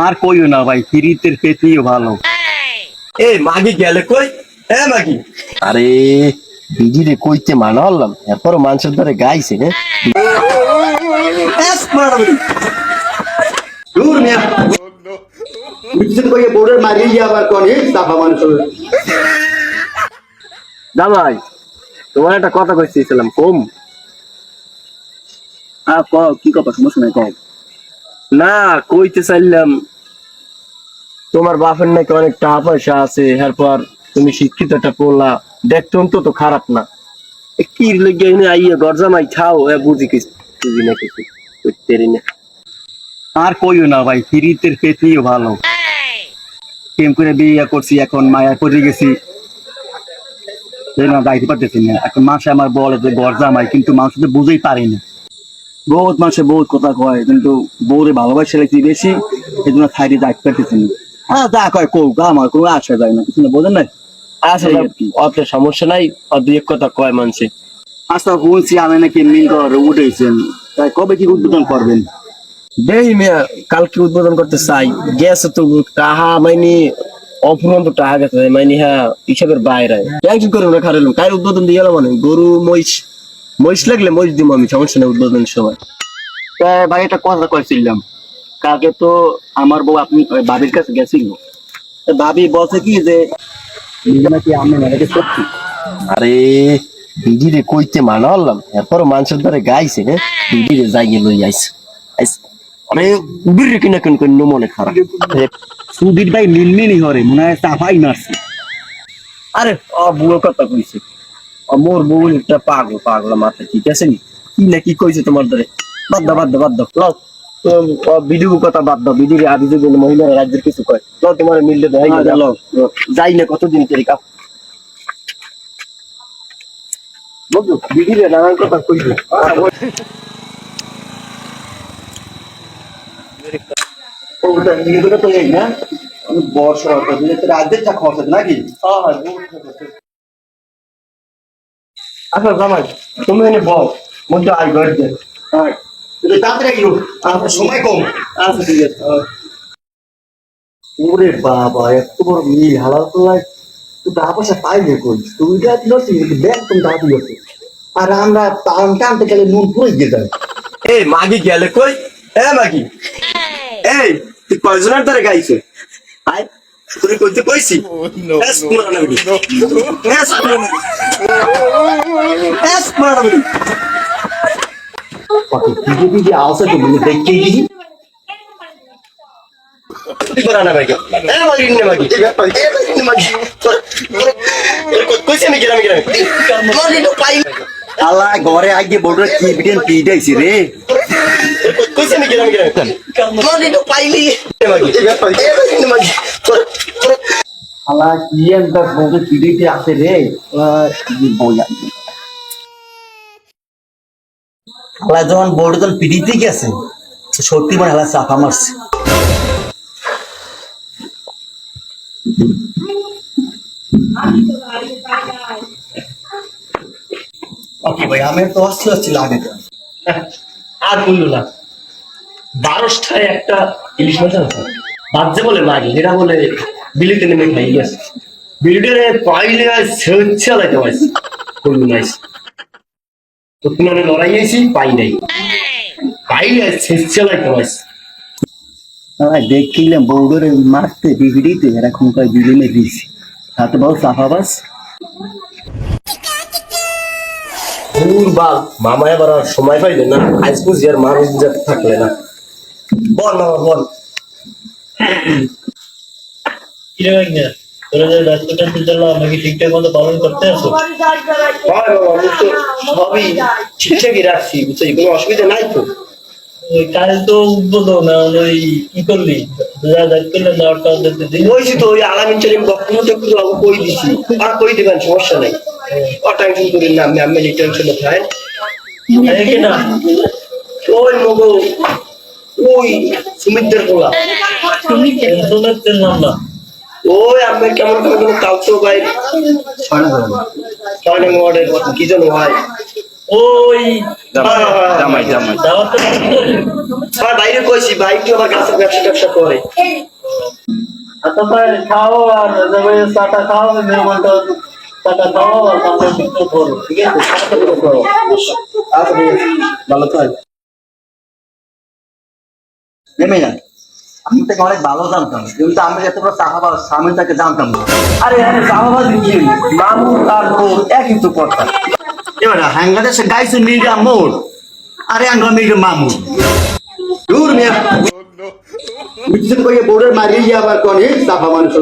আর কইও না ভাই, ফিরিতের পেটিও ভালো। এই মাগি গেলে কই? হ্যাঁ মাগি, আরে বিজিরে কইতে মানা হলাম, এরপর মানুষের ধরে গাইছে হ্যাঁ। দূর মিয়া বুঝতে তো কইয়ে বোর্ডের মারিয়ে আবার কোন এই সাফা মানুষ জামাই তোমার একটা কথা কইছিলাম কম। কি কথা, সমস্যা নাই, কম। না কইতে চাইলাম তোমার বাপের নাকি অনেক টাকা পয়সা আছে, এরপর তুমি শিক্ষিত একটা পোলা, দেখতে তো খারাপ না। কি লেগে আইয়া ঘর জামাই খাও বুঝি কিছু বুঝি না, কিছু করতে না। আর কইও না ভাই, ফিরিতের পেটিও ভালো। প্রেম করে বিয়ে করছি, এখন মায়া পড়ে গেছি, না যাইতে পারতেছি না। এখন মাসে আমার বলে যে ঘর জামাই, কিন্তু মানুষ তো বুঝেই পারি না। বহুত মানুষে বহুত কথা কয়, কিন্তু বউরে ভালোবাসে লাগছি বেশি, এই জন্য থাইরে যাইতে পারতেছি না। হ্যাঁ যা কয় কৌ, আমার কোনো আসা যায় না, কিছু না, বোঝেন না। আসলে অত সমস্যা নাই, দুই এক কথা কয় মানছে। আচ্ছা শুনছি আমি নাকি মিল ঘর উঠেছেন, তাই কবে কি উদ্বোধন করবেন? দেই মিয়া কালকে উদ্বোধন করতে চাই, গেছে তো টাহা মাইনি অফুরন্ত টাহা গেছে মাইনি, হ্যাঁ হিসাবের বাইরে। টেনশন করুন না, খারাপ কার উদ্বোধন দিয়ে গেল মানে গরু মহিষ মহিষ লাগলে মহিষ দিব আমি, সমস্যা নেই উদ্বোধনের সময়। ভাই একটা কথা কয়েছিলাম, কালকে তো আমার বউ আপনি বাবির কাছে গেছিল, ভাবি বলছে কি যে নাকি আমি মেলাকে সত্যি। আরে বিজিরে কইতে মানা হলাম, এরপর মানুষের ধরে গাইছে হ্যাঁ, বিজিরে যাইয়ে লই আইছে আরে উবির কিনা কেন কেন মনে খারাপ। সুদীর ভাই মিনমিনি হরে মনে হয় চাপাই মারছে। আরে বুড়ো কথা কইছে, মোর বউ একটা পাগল পাগলা মাথা ঠিক আছে নি, কি না কি কইছে তোমার ধরে। বাদ দাও বাদ দাও বাদ দাও, লও ভিডিও কথা বাদ দাও, ভিডিও আদি যদি মহিলারা রাজ্যের কিছু কয় লও, তোমার মিললে দেয় যাই না কতদিন থেকে কাপ বুঝলো, ভিডিও নানান কথা কইছে। ওটা নিয়ে গেলে তো এই না বর্ষা রাজ্যের চা খাওয়া নাকি? আচ্ছা জামাই তুমি এনে বল মধ্যে আই ঘর দে, তাড়াতাড়ি গেল, আমার সময় কম। আচ্ছা ঠিক আছে। ওরে বাবা, এত বড় মিল হালাল তোলায় তুই টাকা পয়সা পাইলে কই? তুই ব্যাগ তুমি টাকা দিয়েছে, আর আমরা টানতে গেলে নুন পুরো গিয়ে যায়। এই মাগি গেলে কই? হ্যাঁ মাগি, এই তুই কয়জনের ধরে গাইছে? আয় তুই কইতে কইছি আসে তো দেখতে গেছি ঘরে আগে বড় কি বিটেন পিটাইছি রে, পাইলি শালা কি একটা বড় পিডিটি আছে রে, শালা যখন বড় যখন পিডিতে গেছে সত্যি মানে শালা চাপা মারছে। ওকে ভাই, আমি তো অস্থির লাগে আর বললো না 12টায় একটা ইলিশ মাছ আছে, বাচ্চা বলে লাগে এরা বলে বিলিতে নেমে খাই গেছে, বিলিটে পাইলে সেচ্ছে লাইতে পারছি করবো নাইস তো তুমি লড়াই আইছি পাই নাই, পাইলে সেচ্ছে লাইতে পারছি। দেখছিলাম বউডরে মারতে বিড়িতে, এরকম কয় বিড়িনে দিয়েছি হাতে বল সাফাবাস। মামা এবার আর সময় পাইলে না, আজ বুঝি আর মানুষ যাতে থাকলে না। বল মামা বল। ঠিকঠাক মতো পালন করতে আছো? সবই ঠিকঠাকই রাখছি, বুঝছি কোনো অসুবিধা নাই তো। কাল তো উদ্বোধন, ওই কি করলি বলছি তো ওই আলামিন চালিম বক্তব্য একটু কই দিছি, আর কই দিবেন সমস্যা নাই, টেনশন করি না, আমি টেনশন খাই না ওই মগো ওই সুমিতদের বলা নাম না ওই আমি কেমন কেমন কালচো ভাই 6 নম্বর ওয়ার্ডের কি যেন হয় ওই জামাই জামাই দাওয়াত আর বাইরে কইছি ভাই একটু আমার কাছে ব্যবসা ট্যাবসা করে আচ্ছা ভাই খাও আর যাবে চাটা খাও মেহমানটা চাটা খাও আর আমরা কিছু করো ঠিক আছে তাড়াতাড়ি করো আচ্ছা ঠিক আছে। ভালো থাক নেমে যান আমি তাকে অনেক ভালো জানতাম কিন্তু আমি এত বড় চাহাবাজ আমি তাকে জানতাম না। আরে আরে চাহাবাজি কি মামু আর মোর একই তো কথা এবার হাঙ্গাদেশে গাইছে মির্জা মোর আরে আমরা মির্জা মামুন দূর মেয়ে বুঝছেন কই বোর্ডের মারিয়ে আবার কোন চাপা মানুষ